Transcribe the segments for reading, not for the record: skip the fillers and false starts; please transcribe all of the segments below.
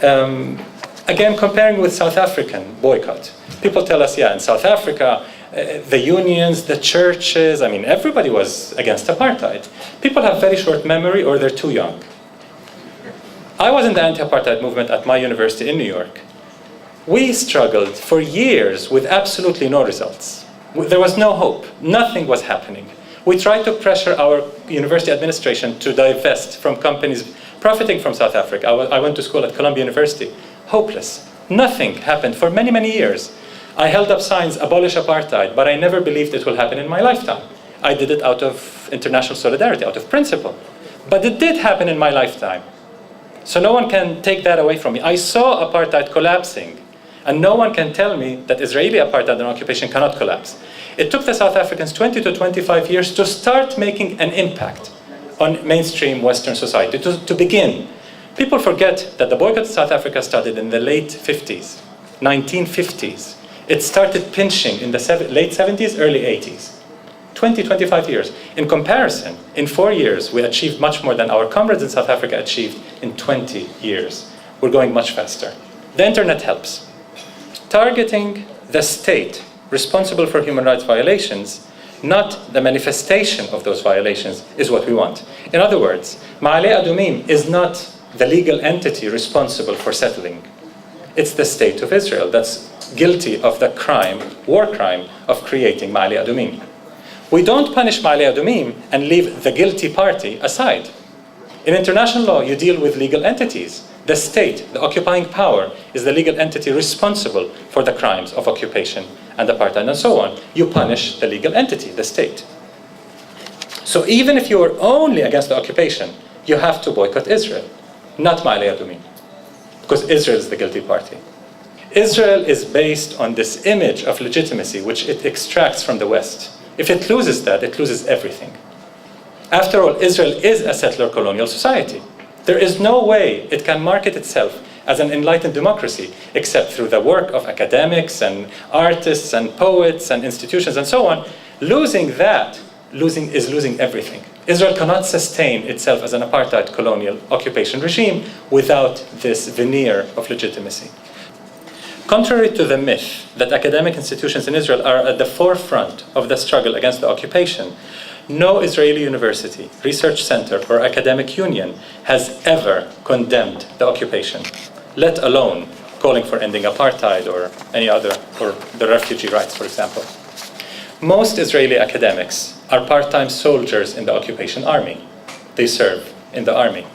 Again, comparing with South African boycott. People tell us, yeah, in South Africa, the unions, the churches, I mean, everybody was against apartheid. People have very short memory or they're too young. I was in the anti-apartheid movement at my university in New York. We struggled for years with absolutely no results. There was no hope. Nothing was happening. We tried to pressure our university administration to divest from companies profiting from South Africa. I went to school at Columbia University. Hopeless. Nothing happened for many, many years. I held up signs, abolish apartheid, but I never believed it will happen in my lifetime. I did it out of international solidarity, out of principle. But it did happen in my lifetime. So no one can take that away from me. I saw apartheid collapsing, and no one can tell me that Israeli apartheid and occupation cannot collapse. It took the South Africans 20 to 25 years to start making an impact on mainstream Western society, to begin. People forget that the boycott of South Africa started in the late 50s, 1950s. It started pinching in the late 70s, early 80s. 20, 25 years. In comparison, in 4 years, we achieved much more than our comrades in South Africa achieved in 20 years. We're going much faster. The internet helps. Targeting the state responsible for human rights violations, not the manifestation of those violations, is what we want. In other words, Ma'ale Adumim is not the legal entity responsible for settling. It's the state of Israel that's guilty of the crime, war crime, of creating Ma'ale Adumim. We don't punish Ma'ale Adumim and leave the guilty party aside. In international law, you deal with legal entities. The state, the occupying power, is the legal entity responsible for the crimes of occupation and apartheid and so on. You punish the legal entity, the state. So even if you are only against the occupation, you have to boycott Israel, not Ma'ale Adumim, because Israel is the guilty party. Israel is based on this image of legitimacy, which it extracts from the West. If it loses that, it loses everything. After all, Israel is a settler colonial society. There is no way it can market itself as an enlightened democracy except through the work of academics and artists and poets and institutions and so on. Losing that is losing everything. Israel cannot sustain itself as an apartheid colonial occupation regime without this veneer of legitimacy. Contrary to the myth that academic institutions in Israel are at the forefront of the struggle against the occupation, no Israeli university, research center, or academic union has ever condemned the occupation, let alone calling for ending apartheid or any other, or the refugee rights, for example. Most Israeli academics are part-time soldiers in the occupation army. They serve in the army,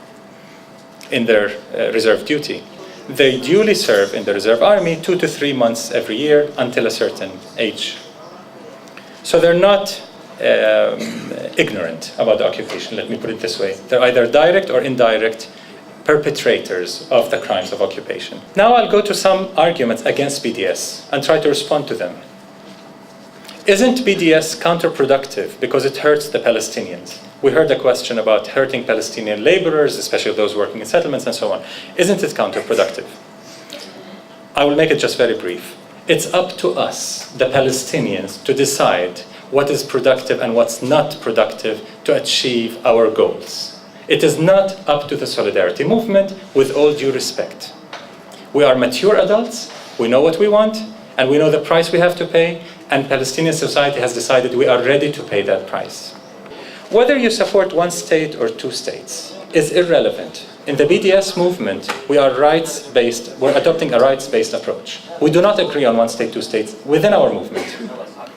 in their reserve duty. They duly serve in the reserve army 2 to 3 months every year until a certain age. So they're not ignorant about the occupation, let me put it this way. They're either direct or indirect perpetrators of the crimes of occupation. Now I'll go to some arguments against BDS and try to respond to them. Isn't BDS counterproductive because it hurts the Palestinians? We heard a question about hurting Palestinian laborers, especially those working in settlements and so on. Isn't it counterproductive? I will make it just very brief. It's up to us, the Palestinians, to decide what is productive and what's not productive to achieve our goals. It is not up to the Solidarity Movement, with all due respect. We are mature adults, we know what we want, and we know the price we have to pay, and Palestinian society has decided we are ready to pay that price. Whether you support one state or two states is irrelevant. In the BDS movement, we're adopting a rights-based approach. We do not agree on one state, two states within our movement.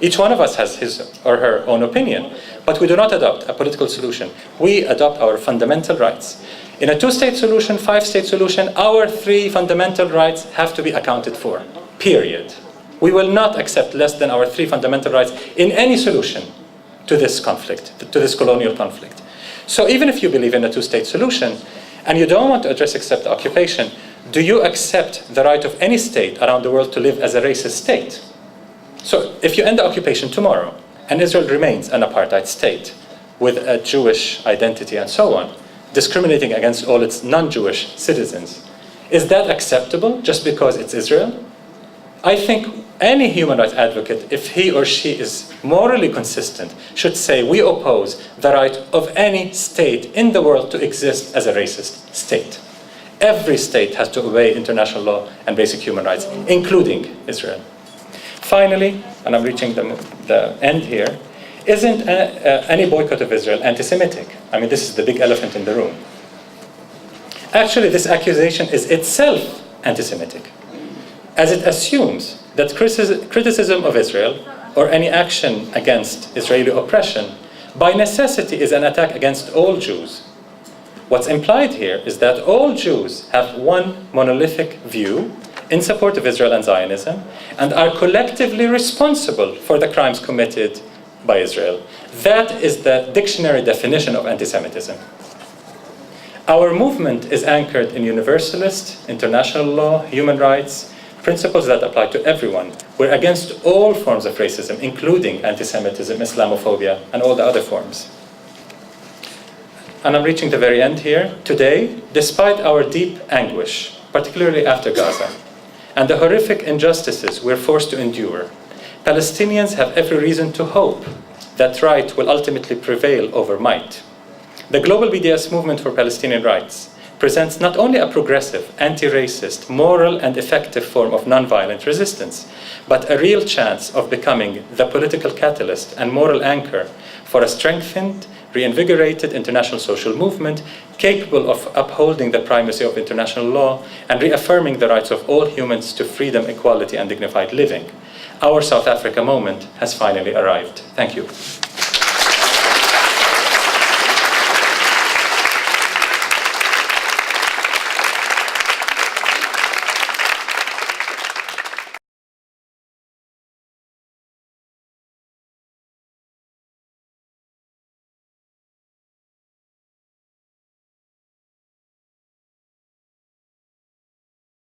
Each one of us has his or her own opinion, but we do not adopt a political solution. We adopt our fundamental rights. In a two-state solution, five-state solution, our 3 fundamental rights have to be accounted for, period. We will not accept less than our 3 fundamental rights in any solution to this conflict, to this colonial conflict. So even if you believe in a two-state solution, and you don't want to address except the occupation, do you accept the right of any state around the world to live as a racist state? So if you end the occupation tomorrow, and Israel remains an apartheid state with a Jewish identity and so on, discriminating against all its non-Jewish citizens, is that acceptable just because it's Israel? I think any human rights advocate, if he or she is morally consistent, should say we oppose the right of any state in the world to exist as a racist state. Every state has to obey international law and basic human rights, including Israel. Finally, and I'm reaching the end here, isn't any boycott of Israel anti-Semitic? I mean, this is the big elephant in the room. Actually, this accusation is itself anti-Semitic, as it assumes that criticism of Israel or any action against Israeli oppression by necessity is an attack against all Jews. What's implied here is that all Jews have one monolithic view in support of Israel and Zionism and are collectively responsible for the crimes committed by Israel. That is the dictionary definition of anti-Semitism. Our movement is anchored in universalist, international law, human rights, principles that apply to everyone. We're against all forms of racism, including anti-Semitism, Islamophobia, and all the other forms. And I'm reaching the very end here. Today, despite our deep anguish, particularly after Gaza, and the horrific injustices we're forced to endure, Palestinians have every reason to hope that right will ultimately prevail over might. The global BDS movement for Palestinian rights presents not only a progressive, anti-racist, moral and effective form of nonviolent resistance, but a real chance of becoming the political catalyst and moral anchor for a strengthened, reinvigorated international social movement capable of upholding the primacy of international law and reaffirming the rights of all humans to freedom, equality, and dignified living. Our South Africa moment has finally arrived. Thank you.